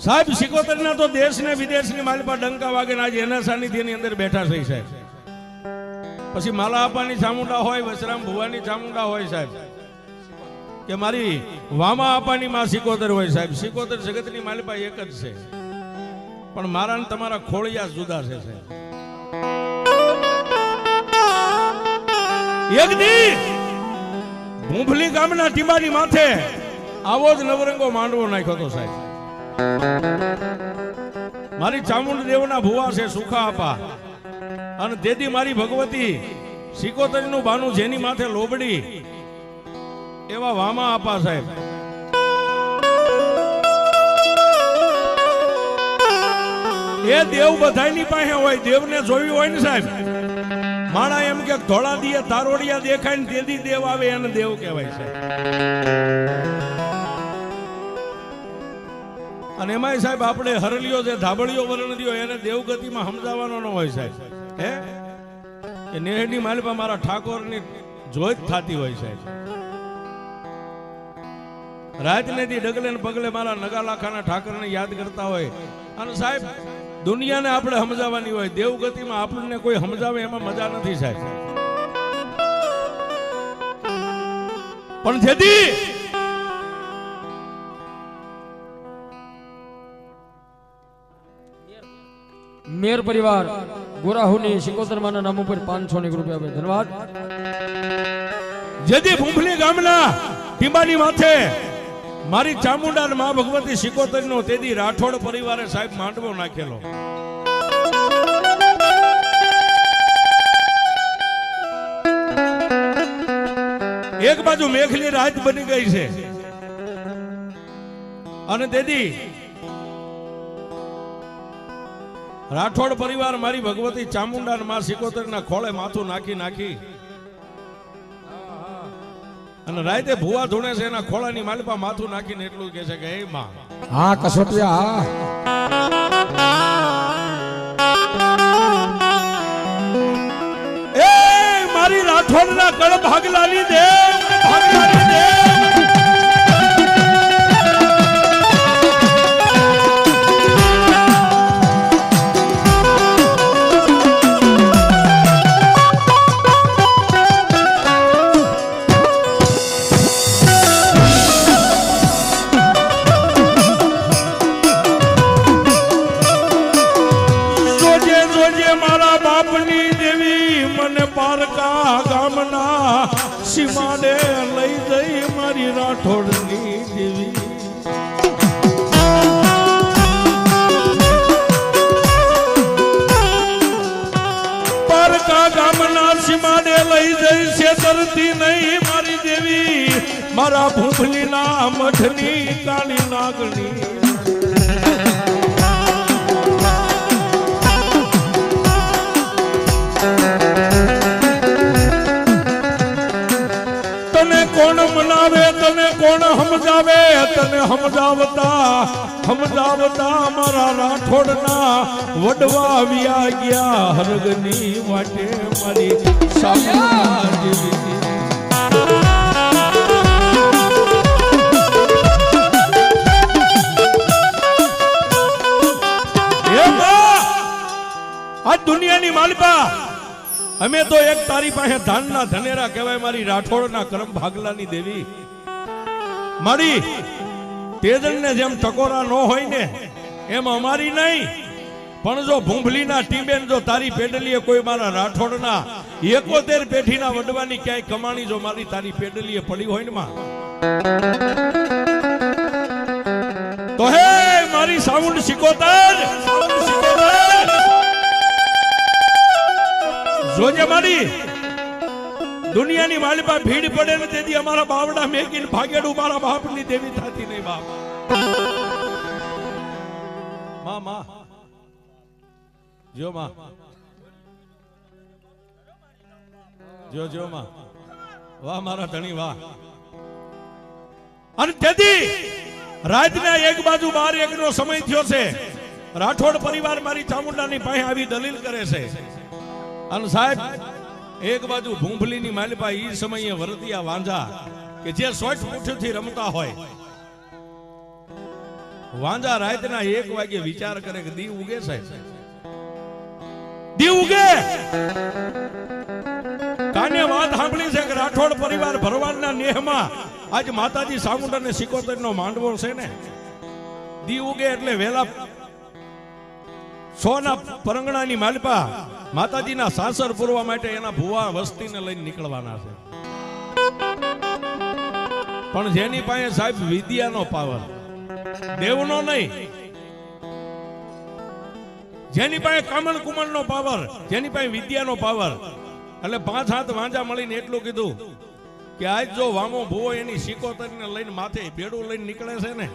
સાહેબ સિકોતરના તો દેશ ને વિદેશ ની માલિપા ડંકા વાગે આજે એના સાનિધ્યની અંદર બેઠા છે સાહેબ. પછી માલા આપાની ચામુંડા હોય, વસરામ ભુવાની ચામુંડા હોય સાહેબ, કે મારી વામા આપાની માં સિકોતર હોય સાહેબ. સિકોતર જગતની માલિપા એક જ છે, પણ મારા ને તમારા ખોળિયા જુદા છે સાહેબ. એક દી ભૂંભલી ગામના ટીબાની માથે આવો જ નવરંગો માંડવો નાખ્યો હતો સાહેબ. મારી ચામુંડ દેવના ભુવા છે સુખા આપા, અને દેદી મારી ભગવતી સિકોતરીનું બાનું જેની માથે લોબડી એવા વામા આપા સાહેબ. એ દેવ બધાની પાસે હોય, દેવને જોયું હોય ને સાહેબ. માણા એમ કે ધોળા દીએ તારોડિયા દેખાય ને તેદી દેવ આવે એને દેવ કહેવાય છે. અને એમાંય સાહેબ આપણે હરલિયો જે ધાબળિયો વરણ દ્યો એને દેવગતિમાં સમજાવવાનો ન હોય સાહેબ. હે એ નેહની માલિપા મારા ઠાકોરની જોત થતી હોય સાહેબ. રાતને દી ડગલે ને પગલે મારા નગાલાખાના ઠાકરને યાદ કરતા હોય. અને સાહેબ દુનિયાને આપણે સમજાવવાની હોય, દેવગતિમાં આપણને કોઈ સમજાવે એમાં મજા નથી સાહેબ. પણ જેથી મેર પરિવાર ગોરાહુની સિકોતર માના નામ ઉપર 500 ની રૂપિયા આપે. ધન્યવાદ. જેથી ભૂંભલી ગામના ટીંબાની માથે મારી ચામુંડા માં ભગવતી સિકોતરનો તેદી રાઠોડ પરિવારે સાહેબ માંડવો નાખેલો. એક બાજુ મેઘલી રાત બની ગઈ છે, અને તેદી રાઠોડ પરિવાર મારી ભગવતી ચામુંડા માં સિકોતરના ખોળે માથું નાખી અને રાતે ભુવા ધૂણે છે એના ખોળાની માલિપા માથું નાખીને એટલું કહે છે કે હે માં. હા કસોટિયા. એ મારી રાઠોડના કળ ભાગલાની દેવ, ભાગલાની દેવ. પારકા ગામના સીમાડે લઈ જઈ મારી રાઠોડની દેવી. પારકા ગામના સીમાડે લઈ જઈ છેતરતી નહીં મારી દેવી, મારા ભૂંભલીના મઠની કાળી નાગણી. કોણ મનાવે તને કોણ સમજાવે, તને સમજાવતા મારા રાઠોડના વડવા આવ્યા ગયા હરગની વાટે મારી સામા દેવી. આ દુનિયાની માલિપા અમે તો એક તારી પાસે ધાનના ધનેરા કહેવાય મારી રાઠોડના કરમ ભાગલાની દેવી. મારી તેજલને જેમ ટકોરા ન હોય ને એમ અમારી નહીં, પણ જો ભૂંભલીના ટીબેન જો તારી પેડલીએ કોઈ મારા રાઠોડના 71 પેઢીના વડવાની ક્યાંય કમાણી જો મારી તારી પેડલીએ પડી હોય ને માં, તો હે મારી સાઉન્ડ સિકોતર જોજે મારી દુનિયાની માલિપા ભીડ પડે ને તેથી અમારા બાવડા મેકીને ભાગેડું મારા બાપની દેવી થતી નહીં બાપ. માં જો માં જો માં વાહ મારા ધણી વાહ. અને તેથી રાતના એક બાજુ 12-1 નો સમય થયો છે. રાઠોડ પરિવાર મારી ચામુંડાની પાસે આવી દલીલ કરે છે. અને સાહેબ એક બાજુ ભૂંભલીની માલિપા ઈ સમયે વરતિયા વાંજા કે જે 60 મુઠ્ઠીથી રમતા હોય વાંજા રાતના 1 વાગે વિચાર કરે કે દી ઉગે સાહેબ, દી ઉગે. કાને વાત સાંભળી છે કે રાઠોડ પરિવાર ભરવાડના નેહમાં આજ માતાજી સામુંડ અને સિકોતરનો માંડવો છે ને, દી ઉગે એટલે વેલા સોના પરંગણાની માલપા માતાજીના સાસર પૂરવા માટે એના ભુવા વસ્તીને લઈને નીકળવાના છે. પણ જેની પાસે સાહેબ વિદ્યાનો પાવર, દેવનો નહીં, જેની પાસે કામણ કુમણનો પાવર, જેની પાસે વિદ્યાનો પાવર, એટલે 5 હાથ વાંજા મળીને એટલું કીધું કે આજ જો વામો ભુવો એની સિકોતરને લઈને માથે બેડું લઈને નીકળે છે ને,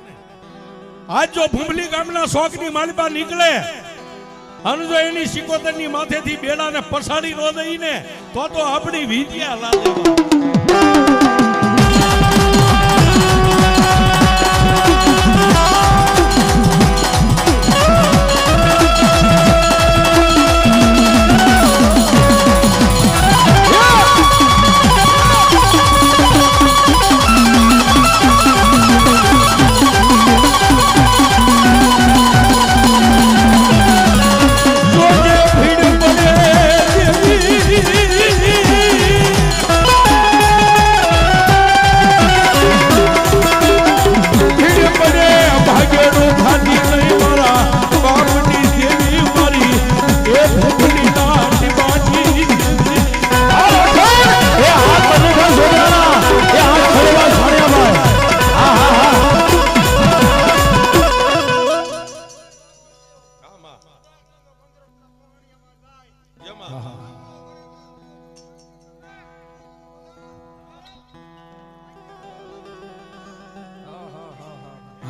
આજ જો ભૂમલી ગામના શોખની માલપા નીકળે અને જો એની સિકોતરની માથેથી બેડાને પછાડી ન દઈને તો આપણી વિદ્યા લાગે.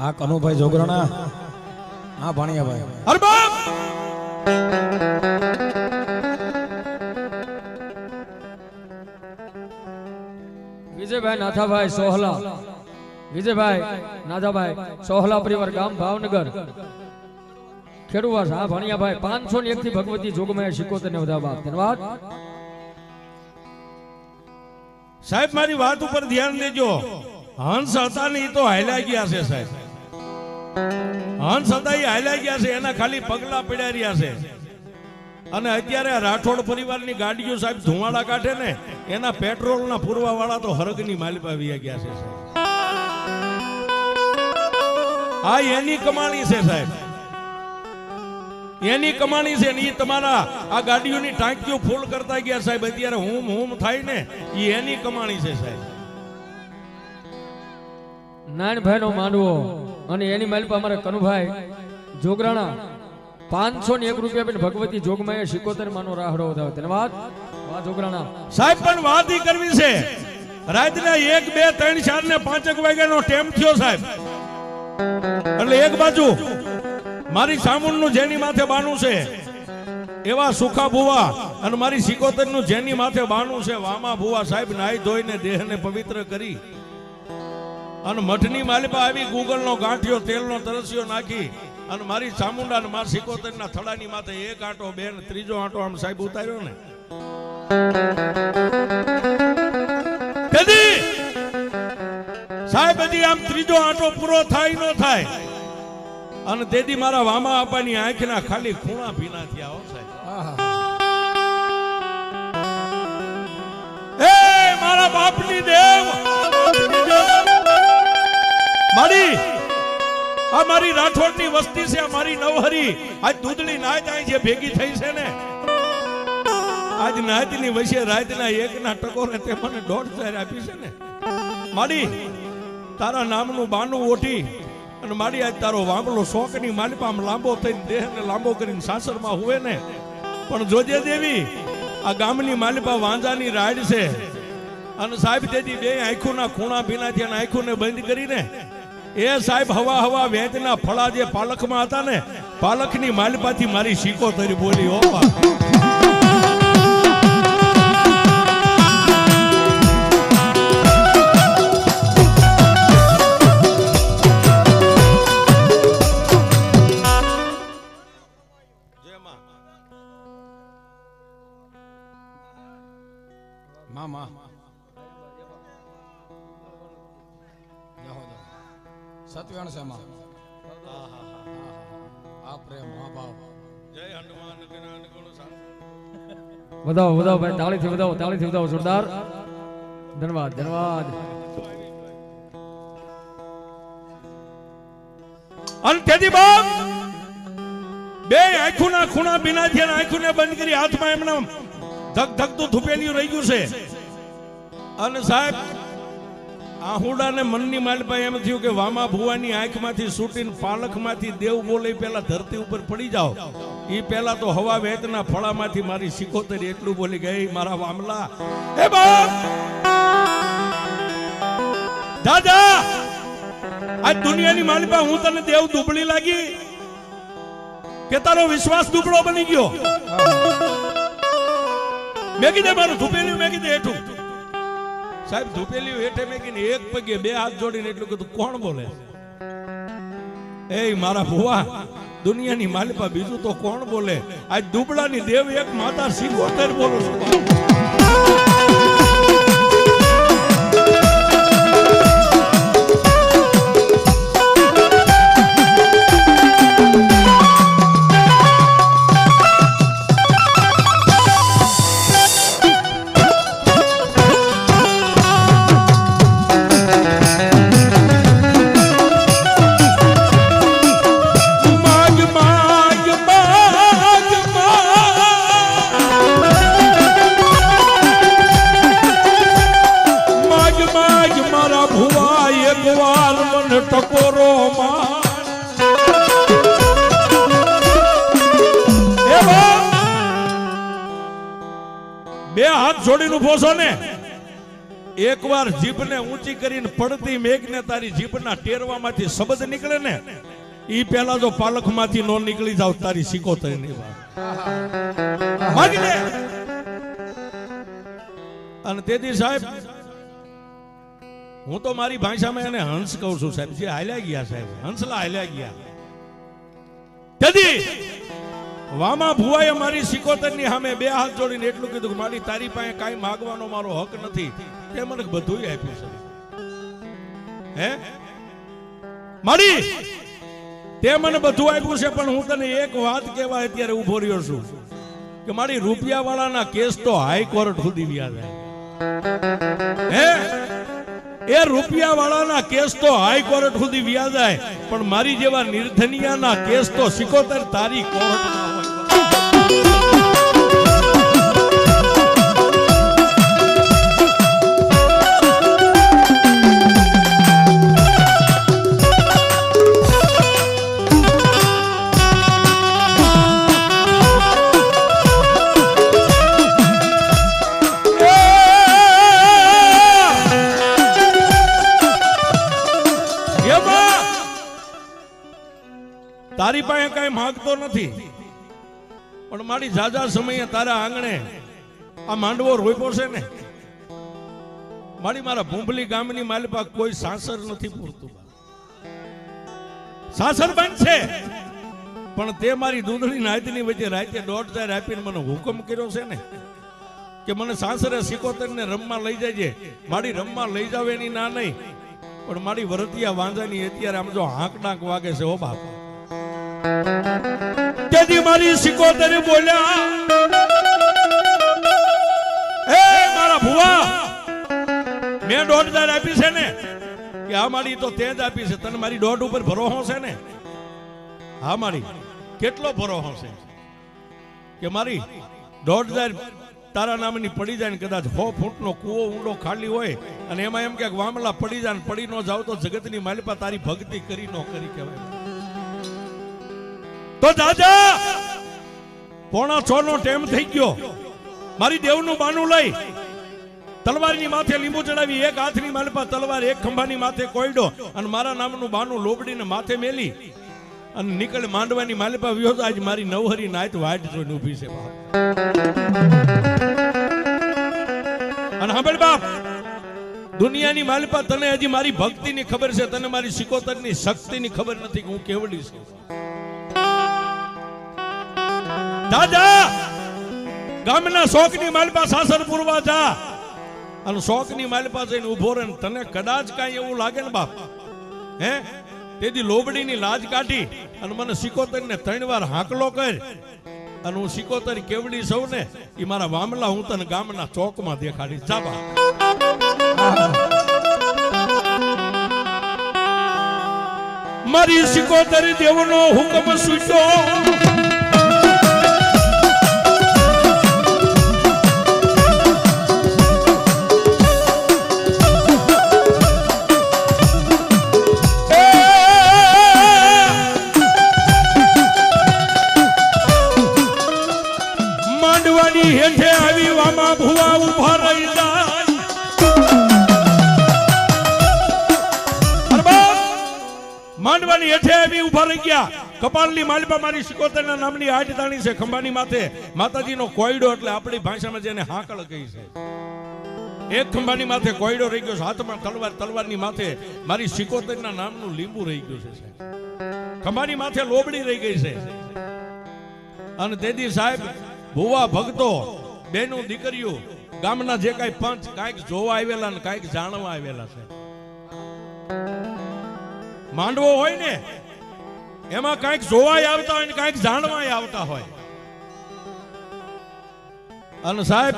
હા કનુભાઈ જોગરાણા, હા ભાણિયાભાઈ. અરે બાપ વિજયભાઈ નાથાભાઈ સોહલા, વિજયભાઈ નાથાભાઈ સોહલા પરિવાર ગામ ભાવનગર ખેડુવાસ. હા ભાણિયાભાઈ 501 થી ભગવતી જોગમાયા સિકોતર ને વધાવા. ધન્યવાદ સાહેબ. મારી વાત ઉપર ધ્યાન દેજો. હંસ હતા ને એ તો હાલ્યા ગયા છે સાહેબ, હંસ હતા એ હાલ્યા ગયા છે, એના ખાલી પગલા પડ્યા રહ્યા છે. અને અત્યારે રાઠોડ પરિવારની ગાડીઓ સાહેબ ધુમાડા કાઢે ને, એના પેટ્રોલના પૂરવા વાળા તો હરગની માલપા વી ગયા છે સાહેબ. આ એની કમાણી છે સાહેબ, એની કમાણી છે ને. એ તમારા આ ગાડીઓની ટાંકીઓ ફૂલ કરતા ગયા સાહેબ, અત્યારે હુમ હુમ થાય ને, એ એની કમાણી છે સાહેબ. નાનભાઈ નો માંડવો અને એની માલપા અમારા કનુભાઈ જોગરાણા 501 રૂપિયા આપીને ભગવતી જોગમાયા સિકોતર માનો રાહડો વધાવે. ધન્યવાદ વાહ જોગરાણા સાહેબ. પણ વાત ઈ કરવી છે, રાતના 1, 2, 3, 4 ને 5 વાગ્યાનો ટાઈમ થયો સાહેબ. એટલે એક બાજુ મારી સામુંડનું જેની માથે બાનું છે એવા સુખા ભુવા અને મારી સિકોતરનું જેની માથે બાનું છે વામા ભુવા સાહેબ નાઈ ધોઈને દેહને પવિત્ર કરી અને મઠની માલિપા આવી ગૂગલનો ગાંઠિયો તેલનો તરસ્યો નાખી અને મારી ચામુંડા અને મારી સિકોતરના થડાની માથે 1 આંટો 2 ને 3જો આંટો આમ સાહેબ ઉતાર્યો ને, તેથી સાહેબ હજી આમ 3જો આંટો પૂરો થાય ન થાય અને તેથી મારા વામા આપાની આંખના ખાલી ખૂણા ભીના થયા હો સાહેબ. એ મારા બાપની દેવ, મારી રાઠોડની વસ્તી છે, મારી નવહરી આજ દૂધની નાચ આઈ જે ભેગી થઈ છે ને, આજ નાચની વચ્ચે રાતના 1ના ટકોરે તે મને 1.5 આપી છે ને. મારી તારા નામનું બાનું ઓઠી અને મારી આજ તારો વાંબલો શોકની માલિપામ લાંબો થઈને દેહને લાંબો કરીને સાસરમાં હુએ ને. પણ જોજે દેવી આ ગામની માલિપા વાંજાની રાડ છે અને સાહેબ તેથી 2 આંખોના ખૂણા ભીનાથી અને આંખોને બંધ કરીને એ સાહેબ હવા વેચના ફળા જે પાલખમાં હતા ને, પાલખની માલિપાથી મારી સિકોતરી બોલી. ઓપા મામા સત્યવાણ છે માં આ પ્રેમ આ ભાવ જય હનુમાન જ્ઞાન ગુણ સાંભળ. વધાવો વધાવો ભાઈ, તાળીથી વધાવો જોરદાર. ધન્યવાદ ધન્યવાદ. અને તેથી બાપ બે આંખોના ખૂણા બીના છે, આંખોને બંધ કરી હાથમાં એમને ધક ધકતું થૂપેલિયું રહી ગયું છે. અને સાહેબ આહુડાને મનની માલપા એમ થયું કે વામા ભુવાની આંખમાંથી છૂટીને પાલખમાંથી દેવ બોલે પેલા ધરતી ઉપર પડી જાઓ. ઈ પેલા તો હવા વેતના ફળામાંથી મારી સિકોતરી એટલું બોલી ગઈ, મારા વામલા એ બાપ દાદા આ દુનિયાની માલપા હું તને દેવ દુબળી લાગી કે તારો વિશ્વાસ દુબળો બની ગયો? મેં કીધે મારું ધૂપેલ્યું, મેં કીધે હેઠું. સાહેબ ધૂપેલ્યું હેઠે મેં કીધે એક પગે બે હાથ જોડીને એટલું કીધું, કોણ બોલે? એ મારા ભુવા દુનિયાની માલિપા બીજું તો કોણ બોલે? આજ દુબળાની દેવ એક માતા સિકોતર બોલો છું. બે હાથ જોડીને ઉભો છો ને, એકવાર જીભને ઊંચી કરીને પડતી મેઘને તારી જીભના ટેરવામાંથી શબ્દ નીકળે ને, ઈ પેલા જો પાલખમાંથી નો નીકળી જાવ તારી સિકોતરની વાત માગી લે. અને તેથી સાહેબ હું તો મારી ભાષામાં એને હંસ કહું છું સાહેબ, જે હાલ્યા ગયા સાહેબ, હંસલા હાલ્યા ગયા. તેથી વામા ભુવાએ મારી સિકોતરની સામે બે હાથ જોડીને એટલું કીધું કે મારી તારી પાસે કાંઈ માગવાનો મારો હક નથી, તે મને બધું આપ્યું છે. હે મારી તે મને બધું આપ્યું છે, પણ હું તને એક વાત કહેવા અત્યારે ઉભો રહ્યો છું કે મારી રૂપિયા વાળાના કેસ તો હાઈકોર્ટ સુધી વ્યા જાય. હે એ રૂપિયા વાળાના કેસ તો હાઈકોર્ટ સુધી વ્યા જાય, પણ મારી જેવા નિર્ધનિયાના કેસ તો સિકોતર તારી કોર્ટમાં હોય. તારી પાસે કઈ માંગતો નથી, પણ મારી જાજા સમયે તારા આંગણે આ માંડવો રોપ્યો છે ને, મારી મારા ભૂંભલી ગામની માલપા કોઈ સાસર નથી પૂરતું. સાસર બંધ છે, પણ તે મારી દૂધની નાયતની વચ્ચે રાતે 1.5 આપીને મને હુકમ કર્યો છે ને કે મને સાસરે સિકોતરને રમવા લઈ જજે. મારી રમવા લઈ જાવ એની ના નહીં, પણ મારી વરતિયા વાંજાની અત્યારે આમ જો હાંક ડાંક વાગે છે. ઓ બાપ તેથી મારી સિકોતરે બોલ્યા, એ મારા ભુવા મેં 1.5 આપી છે ને, કે આ મારી તો તે જ આપી છે, તને મારી 1.5 ઉપર ભરોસો છે ને? હા મારી કેટલો ભરોસો છે કે મારી 1.5 તારા નામની પડી જાય ને કદાચ 100 ફૂટનો કૂવો ઊંડો ખાલી હોય અને એમાં એમ કે વામલા પડી જાય ને પડી ન જાવ તો જગતની માલિપા તારી ભક્તિ કરી ન કરી કહેવાય. તો દાદા 5:45 નો ટાઈમ થઈ ગયો, મારી દેવનું બાનું લઈ તલવારની માથે લીંબુ ચડાવી, એક હાથની માલપા તલવાર, એક ખંભાની માથે કોયડો, અને મારા નામનું બાનું લોબડીને માથે મેલી અને નીકળે માંડવાની માલપા વ્યો. આજ મારી નવહરી નાયત વાટ જોઈને ઊભી છે બાપ. અને સાંભળ બાપ, દુનિયાની માલપા તને હજી મારી ભક્તિની ખબર છે, તને મારી સિકોતરની શક્તિની ખબર નથી કે હું કેવડી છું. દાદા ગામના શોકની માલપા સાસર પૂરવા જા અને શોકની માલપા જઈને ઉભો રહે, તને કદાચ કાંઈ એવું લાગે ને બાપ, હે તેથી લોબડીની લાજ કાઢી અને મને સિકોતર ને 3 વાર હાકલો કર અને હું સિકોતર કેવડી સૌ ને એ મારા વામલા હું તને ગામના ચોકમાં દેખાડીશ. જાબા મારી સિકોતર દેવનો હુકમ સૂટ્યો હેઠે આવી વામા ભુવા ઉભા રહી જાય. માંડવાની હેઠે આવી ઉભા રહી ગયા. કપાલની માલિપા મારી સિકોતરના નામની આઠ છે. ખંભાની માથે માતાજીનો કોયડો એટલે આપણી ભાષામાં જેને હાકળ કહી છે. એક ખંભાની માથે કોયડો રહી ગયો છે, હાથમાં તલવાર, તલવારની માથે મારી સિકોતરના નામનું લીંબુ રહી ગયું છે. ખંભાની માથે લોબડી રહી ગઈ છે. અને તેથી સાહેબ ભુવા ભક્તો બેનું દીકરીઓ ગામના જે કાંઈ પંચ કાંઈક જોવા આવેલા ને કાંઈક જાણવા આવેલા છે. માંડવો હોય ને એમાં કાંઈક જોવાય આવતા હોય ને કાંઈક જાણવાય આવતા હોય. અને સાહેબ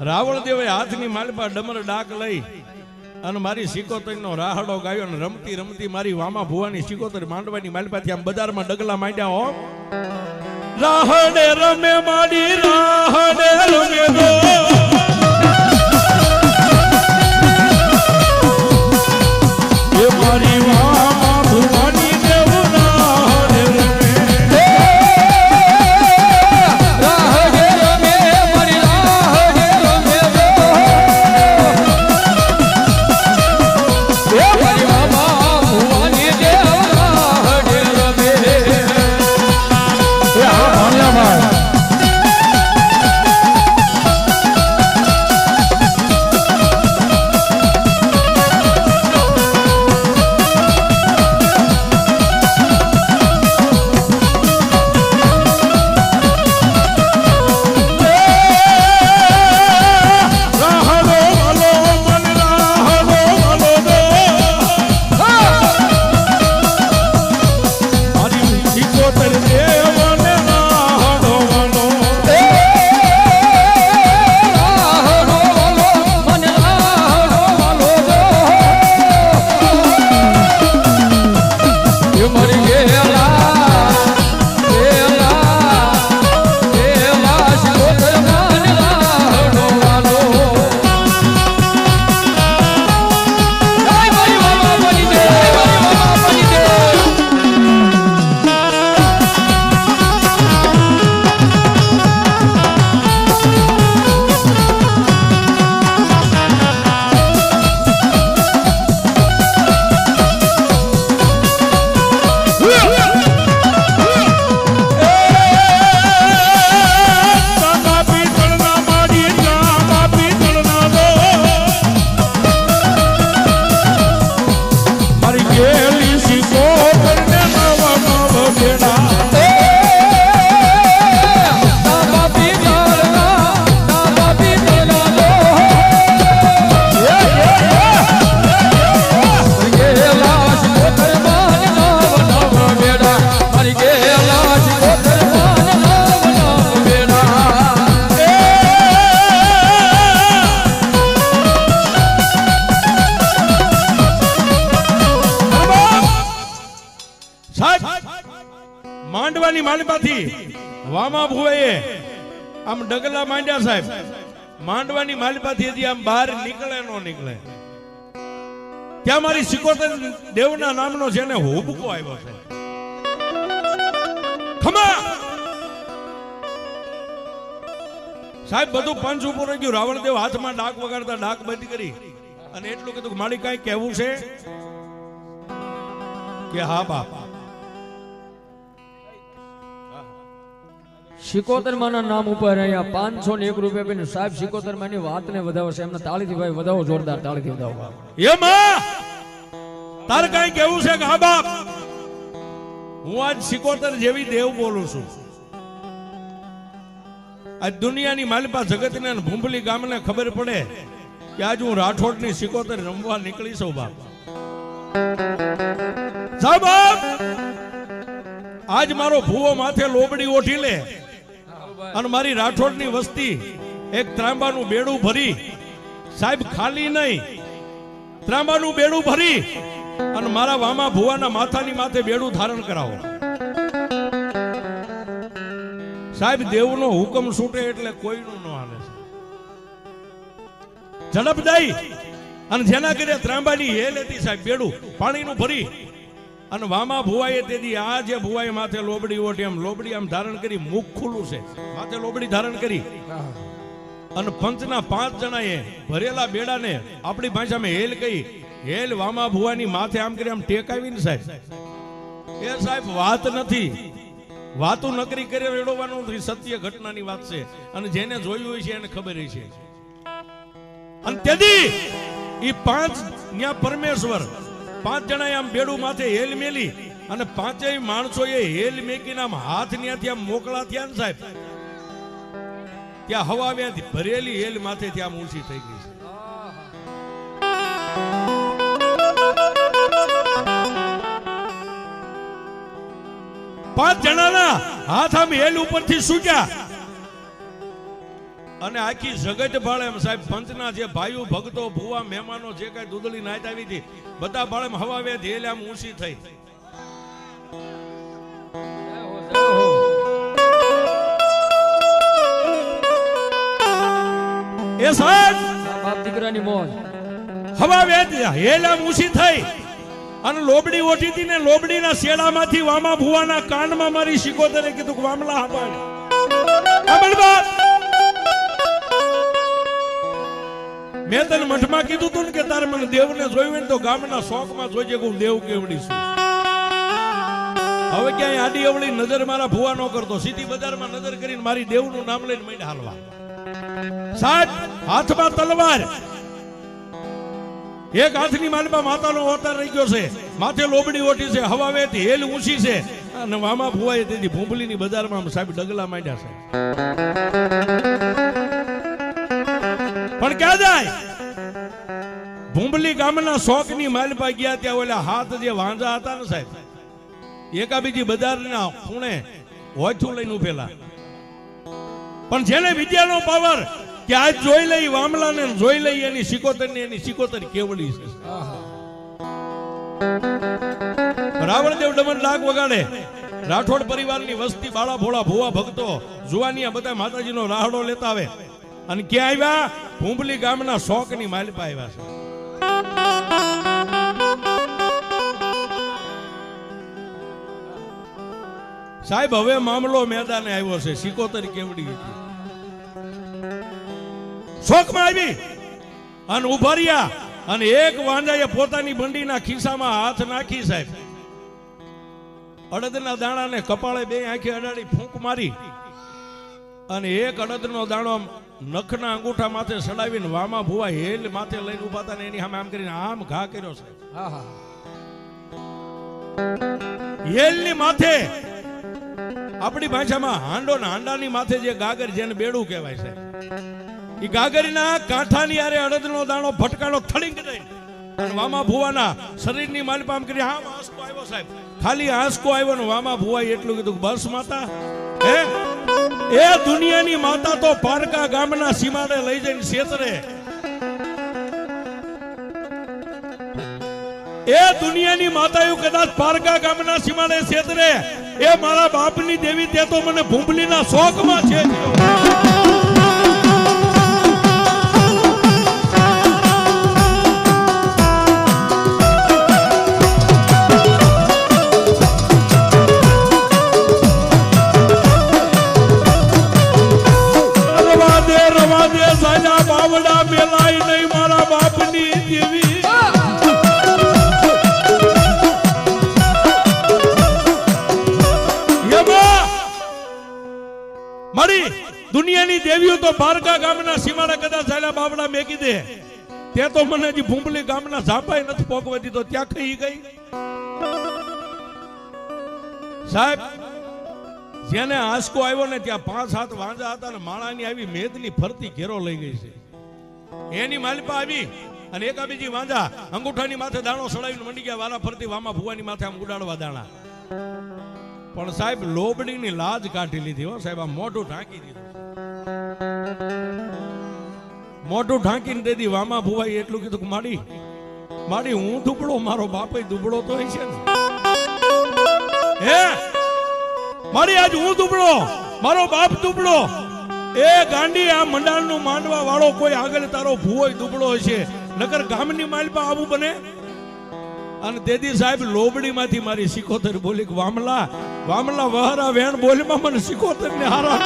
રાવળદેવે હાથની માલપા ડમર ડાક લઈ અને મારી સિકોતરનો રાહડો ગાયો અને રમતી રમતી મારી વામા ભુવાની સિકોતર માંડવાની માલપાથી આમ બજારમાં ડગલા માંડ્યા હો. રાહડે રમે માડી રાહડે રમે દો એ મારી વામા ભુવાની દેવ રાહડે રમે રાહડે રમે મારી રાહડે રમે દો એ મારી વામા ભુવાની દેવ રાહડે રમે. માંડવાની માલપાથી વામા ભુવાએ આમ ડગલા માંડ્યા સાહેબ. માંડવાની માલપાથી હજી આમ બહાર નીકળે નો નીકળે ત્યાં મારી સિકોતર દેવના નામનો જેને હોબકો આવ્યો છે. ખમા સાહેબ બધું પંચ ઉપર રહી ગયું. રાવણદેવ હાથમાં ડાક વગાડતા ડાક બંધ કરી અને એટલું કીધું કે મારી કઈ કહેવું છે કે હા બાપ. સિકોતરમાના નામ ઉપર અહીંયા 501 રૂપિયા બેન સાહેબ સિકોતરમાની વાતને વધાવશે. એમને તાળીથી ભાઈ વધાવો, જોરદાર તાળીથી વધાવો. એ માં તાર કઈ કેવું છે કે હા બાપ હું આજ સિકોતર જેવી દેવ બોલું છું. આજ દુનિયાની માલિપા જગતને અને ભૂંભલી ગામને ખબર પડે કે આજ હું રાઠોડની સિકોતર રમવા નીકળી છું બાપ. સાહેબ આજ મારો ભૂવો માથે લોબડી ઓઢી લે અને મારી રાઠોડની વસ્તી એક ત્રાંબાનું બેડું ભરી, સાહેબ ખાલી નહીં, ત્રાંબાનું બેડું ભરી અને મારા વામા ભુવાના માથાની માથે બેડું ધારણ કરાવો. સાહેબ દેવનો હુકમ છૂટે એટલે કોઈનું ન હાલે. ઝડપ દઈ અને જેના કરે ત્રાંબાની હેલ હતી સાહેબ બેડું પાણીનું ભરી અને વામા ભુવાએ તેથી આ જે ભુવાએ માથે લોબડી ઓઢી એમ લોબડી આમ ધારણ કરી, મુખ ખુલ્લું છે, માથે લોબડી ધારણ કરી અને પંચના 5 જણાએ ભરેલા બેડાને આપણી ભાષામાં હેલ કહી, હેલ વામા ભુવાની માથે આમ કરી આમ ટેકાવીને સાહેબ, એ સાહેબ વાત નથી, વાતું નકરી કરે રેડવાનું નથી, સત્ય ઘટનાની વાત છે અને જેને જોયું હોય છે એને ખબર છે. અને તેથી ઈ 5 ન્યા પરમેશ્વર 5 જણાએ આમ બેડું માથે હેલ મેલી અને 5 માણસોએ હેલ મેકીને આમ હાથ ન્યાથી આમ મોકળા થયા ને સાહેબ, ત્યાં હવા વ્યાથી ભરેલી હેલ માથે ત્યાં ઊંચી થઈ ગઈ છે. પાંચ જણાના હાથ આમ હેલ ઉપરથી સૂક્યા અને આખી જગત ભાળે સાહેબ, પંચના જે ભાઈઓ ભક્તો ભુવા મહેમાનો જે કઈ દૂધળી નાચ આવી હતી બધા ભાળે હવા વેદ હેલ આમ ઊંચી થઈ. એ સાહેબ બાપ દીકરાની મોજ હવા વેદ હેલ આમ ઊંચી થઈ અને લોબડી ઓઠી હતી ને લોબડીના શેડામાંથી વામા ભુવાના કાનમાં મારી શિકોતરે કીધું કે વામલા હાંભળ. મેં તને મઠમાં કીધું તું ને કે તારે મને દેવને જોયું હોય ને તો ગામના શોખમાં જોઈજે કે હું દેવ કેવડી છું. હવે ક્યાંય આડી અવળી નજર મારા ભુવા નો કરતો, સીધી બજારમાં નજર કરીને મારી દેવનું નામ લઈને માંડ્યા હાલવા. સાહેબ હાથમાં તલવાર, એક હાથની માલમાં માતાનો અવતાર રહી ગયો છે, માથે લોબડી ઓઠી છે, હવા વેતી હેલ ઊંચી છે અને વામા ભુવાએ તેથી ભૂંભલીની બજારમાં સાહેબ ડગલા માંડ્યા છે. પણ ક્યાં જાય? ભૂંભલી ગામના શોકની માલપા ગયા, ત્યાં ઓલા હાથ જે વાંજા હતા ને સાહેબ, એકાબીજી બજારના ખૂણે હોઠું લઈને ઉભેલા. પણ જેને વિદ્યાનો પાવર કે આજ જોઈ લઈ વામલાને, જોઈ લઈ એની સિકોતર કેવડી છે. રાવણદેવ ડમન ડાક વગાડે, રાઠોડ પરિવારની વસ્તી બાળા ભોળા ભુવા ભક્તો જુવાનિયા બધા માતાજીનો રાહડો લેતા આવે અને ક્યાં આવ્યા? ભૂંભલી ગામના શોકની માલપા આવ્યા છે. સાહેબ હવે મામલો મેદાને આવ્યો છે. સિકોતર કેવડી હતી, શોકમાં આવી અને ઉભા રહ્યા અને એક વાંજાએ પોતાની બંડીના ખિસ્સામાં હાથ નાખી સાહેબ, અડદના દાણાને કપાળે બે આંખે અડાડી ફૂંક મારી અને એક અડદનો દાણો નખના અંગૂઠા માથે સડાવીને વામા ભુવા હેલ માથે લઈને ઉભા હતા ને એની સામે આમ કરીને આમ ઘા કર્યો છે. હેલની માથે આપણી ભાષામાં હાંડો ને હાંડાની માથે જે ગાગર જેને બેડું કહેવાય છે, એ ગાગરના કાંઠાની આરે અડદનો દાણો ફટકાનો થડીંગ દઈ અને વામા ભુવાના શરીરની માલપા આમ કરી આમ આંસકો આવ્યો સાહેબ, ખાલી આંસકો આવ્યો ને વામા ભુવાએ એટલું કીધું, બસ માતા હે એ દુનિયાની માતા તો પારકા ગામના સીમાડે લઈ જઈને છેતરે, એ દુનિયાની માતાઓ કદાચ પારકા ગામના સીમાડે છેતરે, એ મારા બાપની દેવી તે તો મને ભૂંભલીના શોકમાં છે. રવા દે સાજા બાવડા મેલાય નહીં મારા બાપની દેવી. મારી દુનિયાની દેવીઓ તો બારકા ગામના સીમાડા કદાચ સાલા બાવડા મેકી દે, તે તો મને હજી ભૂંભલી ગામના ઝાપાય નથી પોકવા દીધો, ત્યાં કઈ ગઈ સાહેબ. જેને આંસકો આવ્યો ને ત્યાં 5-7 વાંજા હતા ને માળાની આવી મેદની ફરતી ઘેરો લઈ ગઈ છે. એની માલપા આવી અને એકા બીજી વાંજા અંગૂઠાની માથે દાણો સડાવીને મંડી ગયા વારા ફરતી વામા ભુવાની માથે આમ ઉડાડવા દાણા. પણ સાહેબ લોબડીની લાજ કાઢી લીધી હો સાહેબ. આ મોઢું ઢાંકી દીધું. મોઢું ઢાંકીને દીધી વામા ભુવાઈ એટલું કીધું કે માડી હું દુબળો, મારો બાપે દુબળો તો હશે ને. હે મારી આજ હું દુબળો, મારો બાપ દુબળો. એ ગાંડી આ મંડાણનું માંડવા વાળો કોઈ આગળ તારો ભુવોય દુબળો હશે, નકર ગામની માલપા આવું બને. અને દેદી સાહેબ લોબડીમાંથી મારી સિકોતર બોલી કે વામલા વહરા વેણ બોલમાં મને સિકોતર ને હારા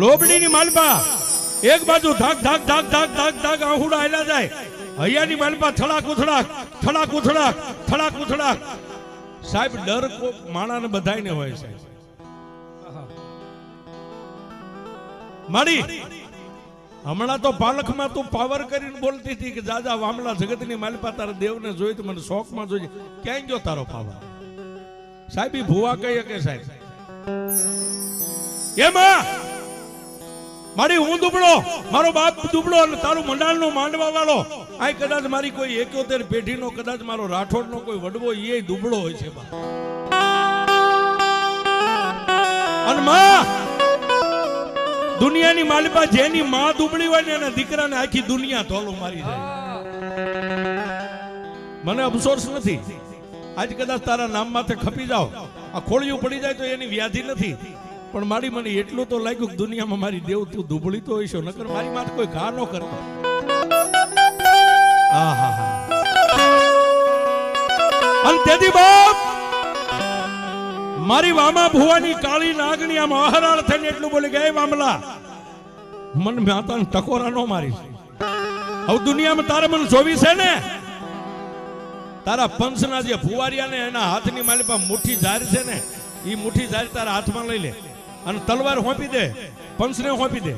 લોબડીની માલપા એક બાજુ ધાક ધાક ધાક ધાક ધાક ધાક આહુડા આયલા જાય. હૈયાની માલપા થડાક ઉથડાક થડાક ઉથડાક થડાક ઉથડાક. સાહેબ ડર કો માણાને બધાયને હોય છે. માડી હમણાં તો પાલખમાં તું પાવર કરીને બોલતી હતી કે જાજા વામલા જગતની માલપા તારા દેવને જોઈ તો મને શોખમાં જોઈ. ક્યાંય ગયો તારો પાવર? સાહેબ ઈ ભુવા કહીએ કે સાહેબ એમાં મારી હું દુબળો, મારો બાપ દુબળો અને તારું મંડાણનો માંડવા વાળો. આ કદાચ મારી કોઈ 71 પેઢીનો કદાચ મારો રાઠોડનો કોઈ વડવો એ દુબળો હોય છે. અને માં દુનિયાની માલિપા જેની માં દુબળી હોય ને એના દીકરાને આખી દુનિયા ધોલું મારી જાય. મને અફસોસ નથી આજ કદાચ તારા નામ માથે ખપી જાઓ, આ ખોળિયું પડી જાય તો એની વ્યાધિ નથી. પણ મારી મને એટલું તો લાગ્યું કે દુનિયામાં મારી દેવ તું દુબળી તો હશો, નકર મારી માથે કોઈ ઘા ન કરતો. અને તેથી બાપ મારી વામા ભુવાની કાળી નાગણી આમ અહરાળ થઈને એટલું બોલી કે વામલા મન માતાને ટકોરા નો મારી. હવે દુનિયામાં તારે મને જોવી છે ને? તારા પંચના જે ભુવારિયા ને એના હાથની માલિપા મુઠ્ઠી ઝાર છે ને, એ મુઠ્ઠી ઝાર તારા હાથમાં લઈ લે અને તલવાર હોપી દે, પંચને હોપી દે.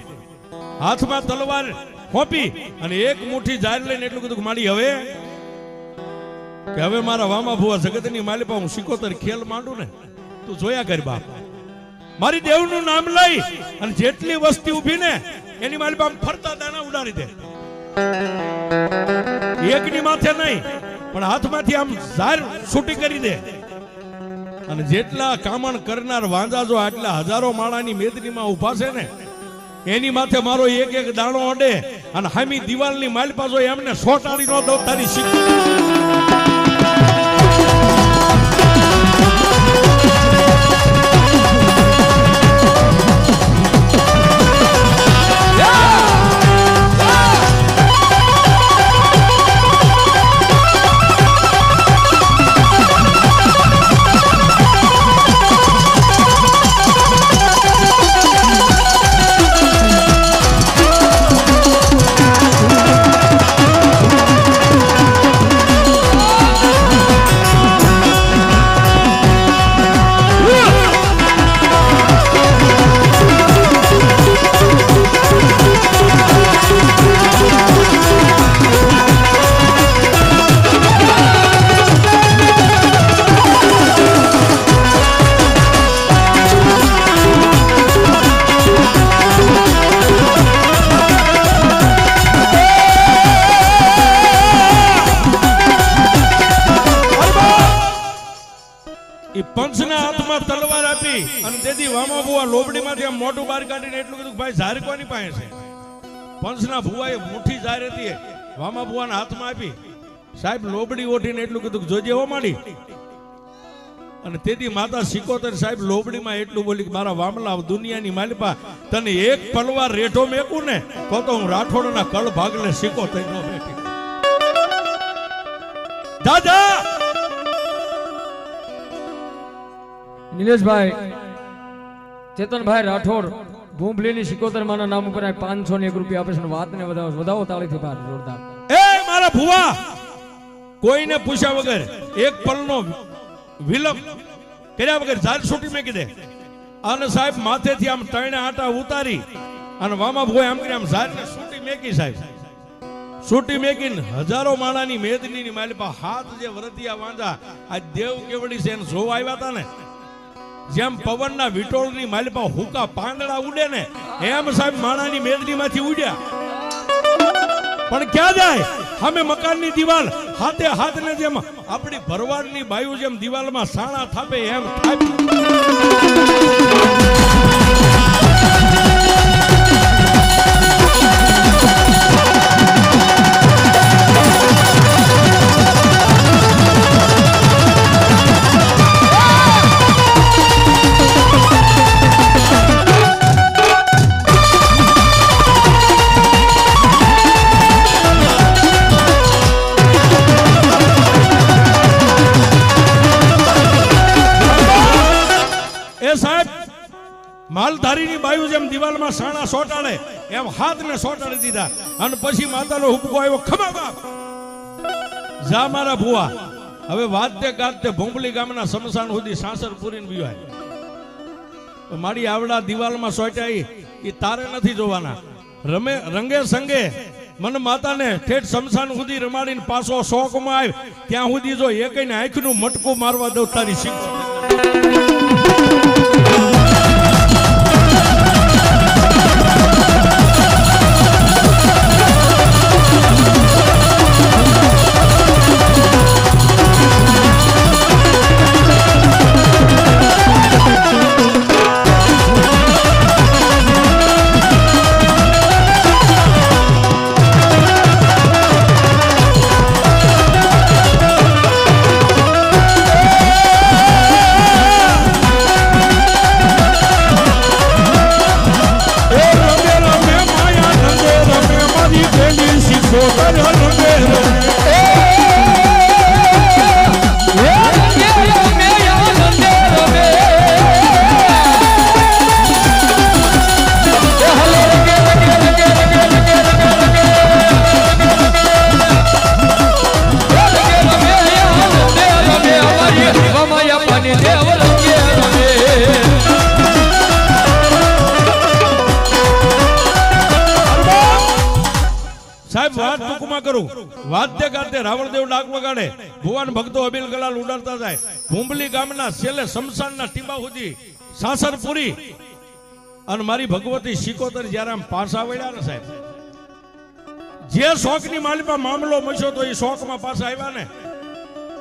હાથમાં તલવાર હોપી અને એક મુઠ્ઠી ઝાર લઈને એટલું કીધું કે માડી હવે મારા વામા ભુવા જગતની માલિપા હું સિકોતર ખેલ માંડું ને, તું જોયા કર બાપ. મારી દેવનું નામ લઈ અને જેટલી વસ્તી ઊભી ને એની માલિપા ફરતા દાણા ઉડાડી દે. એકની માથે નહીં પણ હાથમાંથી આમ ઝાર છૂટી કરી દે. અને જેટલા કામણ કરનાર વાંજા જો આટલા હજારો માળાની મેદનીમાં ઉભા છે ને એની માથે મારો એક એક દાણો અડે અને હામી દિવાલની માલિપા જો એમને સોટાડી નો દો તારી શીખ. એ પંચના હાથમાં તલવાર આપી અને તેથી વામા ભુવા લોબડીમાંથી આમ મોટું બહાર કાઢીને એટલું કીધું ભાઈ ઝાર કોની પાસે છે. પંચના ભુવાએ મુઠ્ઠી ઝાર હતી વામા ભુવાના હાથમાં આપી. સાહેબ લોબડી ઓઠીને એટલું કીધું જોજે હો માડી. અને તેથી માતા સિકોતર સાહેબ લોબડીમાં એટલું બોલી કે મારા વામલા દુનિયાની માલિપા તને એક પલવાર રેઠો મેકું ને તો હું રાઠોડના કળ ભાગલે સિકોતર નો બેઠી. દાદા નિલેશભાઈ ચેતનભાઈ રાઠોડ ભૂંભલીની સિકોતર માના નામ ઉપર 501 રૂપિયા આપે છે. વાતને વધાવો તાળીથી બહાર જોરદાર. એ મારા ભુવા કોઈને પૂછ્યા વગર એક પલનો વિલંબ કર્યા વગર ઝાડ છૂટી મેકી દે. અને સાહેબ માથેથી આમ ત્રણે આટા ઉતારી અને વામા ભુવા આમ કરી આમ ઝાડને છૂટી મેકી. સાહેબ છૂટી મેકીને હજારો માણાની મેદનીની માલિપા હાથ જે વરતિયા વાંધા આ દેવ કેવડી છે એને જોવા આવ્યા હતા ને, જેમ પવનના વિટોળની માલિપા હુકા પાંદડા ઉડે ને એમ સાહેબ માણાની મેદનીમાંથી ઉડ્યા. પણ ક્યાં જાય? અમે મકાનની દિવાલ હાથે હાથને જેમ આપણી ભરવાડની બાયુ જેમ દિવાલમાં સાણા થાપે એમ માલધારીની બાયુ જેમ દિવાલમાં સાણા સોટાડે એમ હાથને સોટાડી દીધા. અને પછી માતાનો હુબકો આવ્યો, ખમા બાપ જા મારા ભુવા. હવે વાજતે ગાજતે ભોંભલી ગામના સમસાન સુધી સાસર પૂરીને વિવાય. મારી આવડા દિવાલમાં સોટ્યા એ તારે નથી જોવાના. રંગે સંગે મને માતાને ઠેઠ સમસાન સુધી રમાડીને પાછો શોકમાં આવ્યો ત્યાં સુધી જો એકઈને આંખનું મટકું મારવા દઉં તારી શીખ. વાદ્ય ગાતે રાવણદેવ ડાક વગાડે, ભુવન ભક્તો અબીલ ગલાલ ઉડાડતા જાય. ભૂંભલી ગામના છેલ્લે શમશાનના ટીબા સુધી સાસર પૂરી અને મારી ભગવતી સિકોતર જ્યારે આમ પાછા વળ્યા ને સાહેબ, જે શોકની માલિપા મામલો મચ્યો તો એ શોકમાં પાછા આવ્યા ને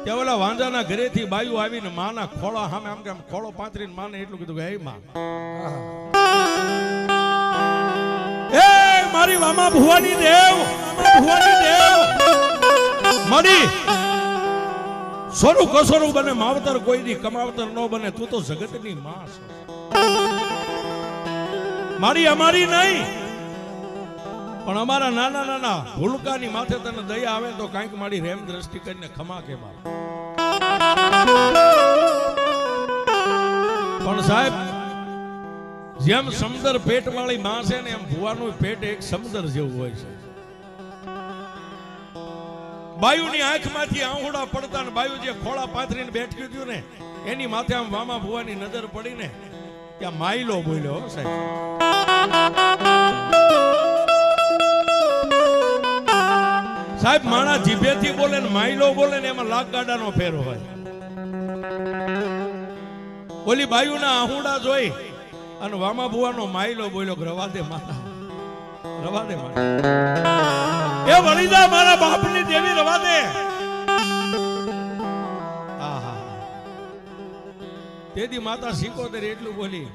ત્યાં ઓલા વાંજાના ઘરેથી બાયુ આવીને માના ખોળા સામે આમ કે આમ ખોળો પાથરીને માને એટલું કીધું કે હે માં, એ મારી વામા ભુવાની દેવ, ભુવાની દેવ મારી સોનું કસોરું બને માવતર કોઈ દી કમાવતર ન બને, તું તો જગતની માં છે મારી, અમારી નહીં પણ અમારા નાના નાના ભૂલકાની માથે તને દયા આવે તો કાંઈક મારી રેમ દ્રષ્ટિ કરીને ખમા કે માર. પણ સાહેબ જેમ સમુદ્ર પેટ વાળી માં છે ને એમ ભુવાનું પેટ એક સમુદ્ર જેવું હોય છે. બાયુની આંખમાંથી આંહુડા પડતા ને બાયુ જે ખોળા પાથરીને બેઠ્યું હતું ને એની માથે આમ વામા ભુવાની નજર પડીને ત્યાં માયલો બોલ્યો સાહેબ. સાહેબ માણા જીભેથી બોલે ને માયલો બોલે ને એમાં લાખ ગાડાનો ફેર હોય. ઓલી બાયુના આહુડા જોઈ અને વામા ભુવાનો માયલો બોલ્યો, રવા દે માતા, રવા દે માતા, એ વળીદા મારા બાપની દેવી રવા દે. તેથી માતા સિકોતેર એટલું બોલી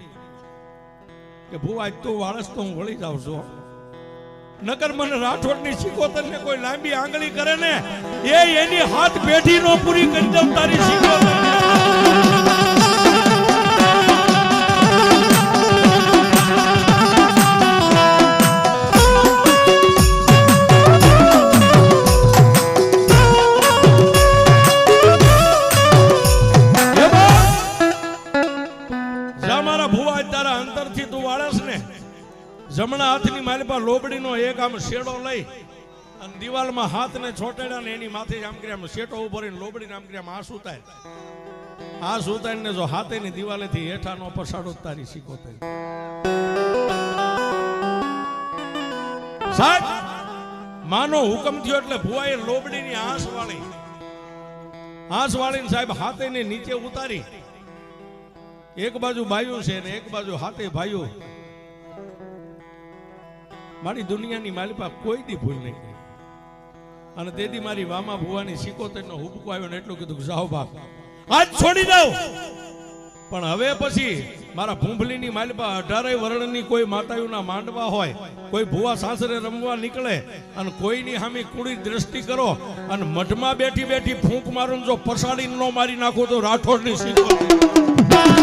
કે ભૂવા આજ તું વાળસ તો હું વળી જાઉં છું, નકર મને રાઠોડની સિકોતર ને કોઈ લાંબી આંગળી કરે ને એની હાથ પેઢી નો પૂરી કરી દઉં તારી સિકોતર. જમણા હાથની માલિપા લોબડીનો એક આમ શેડો લઈ અને દિવાલમાં હાથને છોટેડા ને એની માથે આમ કરી આમ શેટો ઉભો રહીને લોબડીને આમ કરી આમ આ સુતાઈને જો હાથેની દિવાલેથી હેઠા નો પસાડો તારી સિકોતેર. સાહેબ માનો હુકમ થયો એટલે ભુવાએ લોબડીની આંસ વાળીને સાહેબ હાથેને નીચે ઉતારી, એક બાજુ બાયું છે ને એક બાજુ હાથે ભાયું. મારી દુનિયાની માલિપા કોઈ દી ભૂલ નહીં કરી, અને તેથી મારી વામા ભુવાની સિકોતેર નો હુબકો આવ્યો ને એટલું કીધું જાઓ બાપ આજ છોડી દઉં. પણ હવે પછી મારા ભૂંભલીની માલિપા 18 વર્ણની કોઈ માતાઓના માંડવા હોય, કોઈ ભુવા સાસરે રમવા નીકળે અને કોઈની સામે કુડી દ્રષ્ટિ કરો અને મઢમાં બેઠી બેઠી ફૂંક મારું જો પસાડી ન મારી નાખો તો રાઠોડની સિકોતેર.